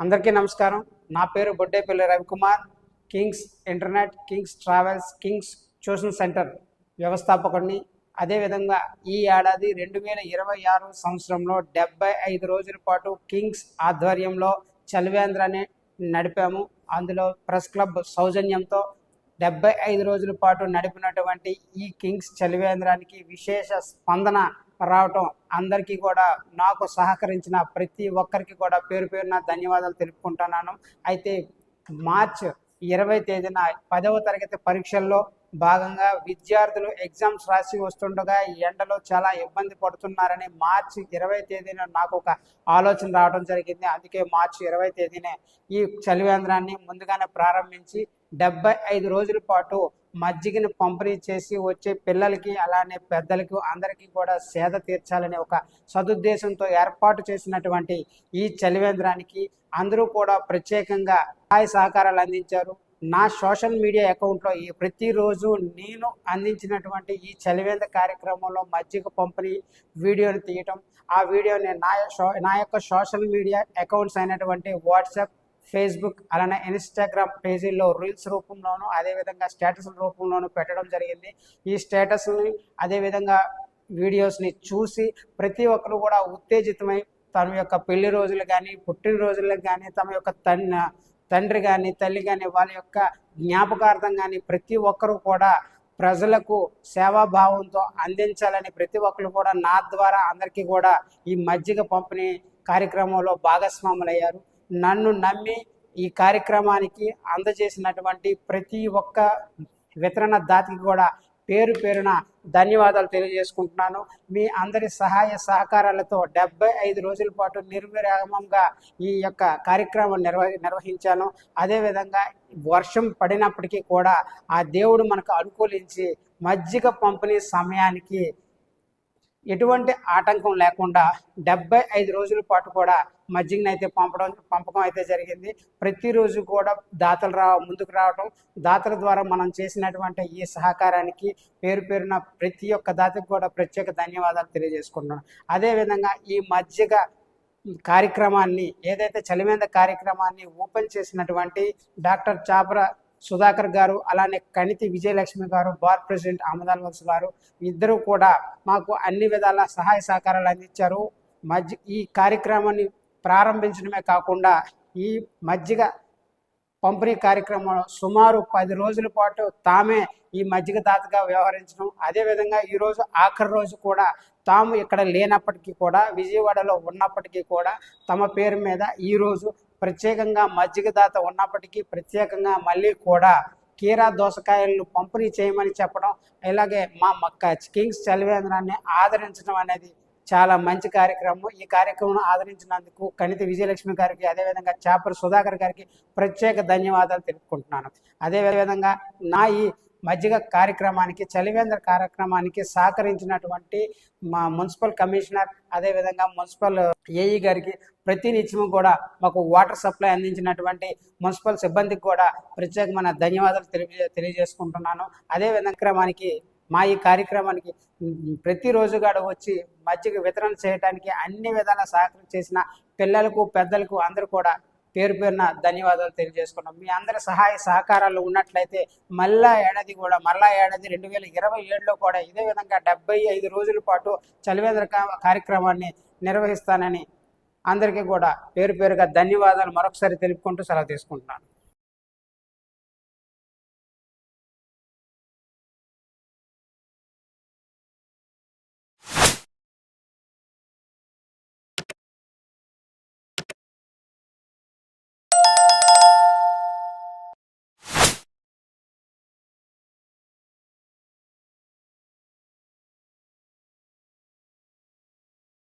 అందరికీ నమస్కారం. నా పేరు Boddepalli Ravikumar. Kings internet, kings travels, kings tuition centre వ్యవస్థాపకుడిని. అదేవిధంగా ఈ ఏడాది 2026 సంవత్సరంలో 75 రోజుల పాటు కింగ్స్ ఆధ్వర్యంలో చలివేంద్రాన్ని నడిపాము. అందులో ప్రెస్ క్లబ్ సౌజన్యంతో 75 రోజుల పాటు నడిపినటువంటి ఈ కింగ్స్ చలివేంద్రానికి విశేష స్పందన రావటం, అందరికీ కూడా నాకు సహకరించిన ప్రతి ఒక్కరికి కూడా పేరు పేరున ధన్యవాదాలు తెలుపుకుంటున్నాను. అయితే మార్చ్ 20 తేదీన 10వ తరగతి పరీక్షల్లో భాగంగా విద్యార్థులు ఎగ్జామ్స్ రాసి వస్తుండగా ఎండలో చాలా ఇబ్బంది పడుతున్నారని మార్చి 20 తేదీన నాకు ఒక ఆలోచన రావడం జరిగింది. అందుకే మార్చి 20 తేదీనే ఈ చలివేంద్రాన్ని ముందుగానే ప్రారంభించి 75 రోజుల పాటు మజ్జిగను పంపిణీ చేసి వచ్చే పిల్లలకి అలానే పెద్దలకి అందరికీ కూడా సేద తీర్చాలనే ఒక సదుద్దేశంతో ఏర్పాటు చేసినటువంటి ఈ చలివేంద్రానికి అందరూ కూడా ప్రత్యేకంగా సహాయ సహకారాలు అందించారు. నా సోషల్ మీడియా అకౌంట్లో ప్రతిరోజు నేను అందించినటువంటి ఈ చలివేంద్ర కార్యక్రమంలో మజ్జిగ పంపిణీ వీడియోని తీయటం, ఆ వీడియోని నా యొక్క సోషల్ మీడియా అకౌంట్స్ అయినటువంటి వాట్సాప్, ఫేస్బుక్ అలానే ఇన్స్టాగ్రామ్ పేజీల్లో రీల్స్ రూపంలోనూ అదేవిధంగా స్టేటస్ల రూపంలోనూ పెట్టడం జరిగింది. ఈ స్టేటస్ని అదేవిధంగా వీడియోస్ని చూసి ప్రతి ఒక్కరు కూడా ఉత్తేజితమై తమ యొక్క పెళ్లి రోజులు కానీ పుట్టినరోజులకు కానీ తమ యొక్క తండ్రి కానీ తల్లి కానీ వాళ్ళ యొక్క జ్ఞాపకార్థం కానీ ప్రతి ఒక్కరూ కూడా ప్రజలకు సేవాభావంతో అందించాలని ప్రతి ఒక్కరు కూడా నా ద్వారా అందరికీ కూడా ఈ మజ్జిగ పంపిణీ కార్యక్రమంలో భాగస్వాములయ్యారు. నన్ను నమ్మి ఈ కార్యక్రమానికి అందజేసినటువంటి ప్రతి ఒక్క వితరణ దాతకి కూడా పేరు పేరున ధన్యవాదాలు తెలియజేసుకుంటున్నాను. మీ అందరి సహాయ సహకారాలతో 75 రోజుల పాటు నిర్విరామంగా ఈ యొక్క కార్యక్రమం నిర్వహించాను. అదేవిధంగా వర్షం పడినప్పటికీ కూడా ఆ దేవుడు మనకు అనుకూలించి మజ్జిగ పంపిణీ సమయానికి ఎటువంటి ఆటంకం లేకుండా 75 రోజుల పాటు కూడా మజ్జిగను అయితే పంపకం అయితే జరిగింది. ప్రతిరోజు కూడా దాతలు ముందుకు రావడం, దాతల ద్వారా మనం చేసినటువంటి ఈ సహకారానికి పేరు పేరున ప్రతి ఒక్క దాతకు కూడా ప్రత్యేక ధన్యవాదాలు తెలియజేసుకుంటున్నాను. అదేవిధంగా ఈ మజ్జిగ కార్యక్రమాన్ని ఏదైతే చలివేంద్ర కార్యక్రమాన్ని ఓపెన్ చేసినటువంటి డాక్టర్ చాపర సుధాకర్ గారు అలానే కణితి విజయలక్ష్మి గారు, బార్ ప్రెసిడెంట్ అహ్మద్ వల్స్ గారు ఇద్దరు కూడా మాకు అన్ని విధాల సహాయ సహకారాలు అందించారు. ఈ కార్యక్రమాన్ని ప్రారంభించడమే కాకుండా ఈ మజ్జిగ పంపిణీ కార్యక్రమంలో సుమారు 10 రోజుల పాటు తామే ఈ మజ్జిగ దాతగా వ్యవహరించడం, అదేవిధంగా ఈరోజు ఆఖరి రోజు కూడా తాము ఇక్కడ లేనప్పటికీ కూడా విజయవాడలో ఉన్నప్పటికీ కూడా తమ పేరు మీద ఈరోజు ప్రత్యేకంగా మజ్జిగ దాత ఉన్నప్పటికీ ప్రత్యేకంగా మళ్ళీ కూడా కీరా దోసకాయలను పంపిణీ చేయమని చెప్పడం, ఇలాగే మా కింగ్స్ చలివేంద్రాన్ని ఆదరించడం అనేది చాలా మంచి కార్యక్రమం. ఈ కార్యక్రమం ఆదరించినందుకు కణితి విజయలక్ష్మి గారికి అదేవిధంగా చాపర సుధాకర్ గారికి ప్రత్యేక ధన్యవాదాలు తెలుపుకుంటున్నాను. అదేవిధంగా నా ఈ మజ్జిగ కార్యక్రమానికి చలివేంద్ర కార్యక్రమానికి సహకరించినటువంటి మా మున్సిపల్ కమిషనర్ అదేవిధంగా మున్సిపల్ ఏఈ గారికి ప్రతినిత్యము కూడా మాకు వాటర్ సప్లై అందించినటువంటి మున్సిపల్ సిబ్బందికి కూడా ప్రత్యేకమైన ధన్యవాదాలు తెలియజేసుకుంటున్నాను. అదేవిధంగా ఈ కార్యక్రమానికి ప్రతిరోజు కూడా వచ్చి మజ్జిగ వితరణ చేయడానికి అన్ని విధాలా సహకారం చేసిన పిల్లలకు పెద్దలకు అందరూ కూడా పేరు పేరున ధన్యవాదాలు తెలియజేసుకున్నాం. మీ అందరి సహాయ సహకారాలు ఉన్నట్లయితే మరలా ఏడాది 2027లో కూడా ఇదే విధంగా 75 రోజుల పాటు చలివేంద్ర కార్యక్రమాన్ని నిర్వహిస్తానని అందరికీ కూడా పేరు పేరుగా ధన్యవాదాలు మరొకసారి తెలుపుకుంటూ సెలవు తీసుకుంటున్నాను.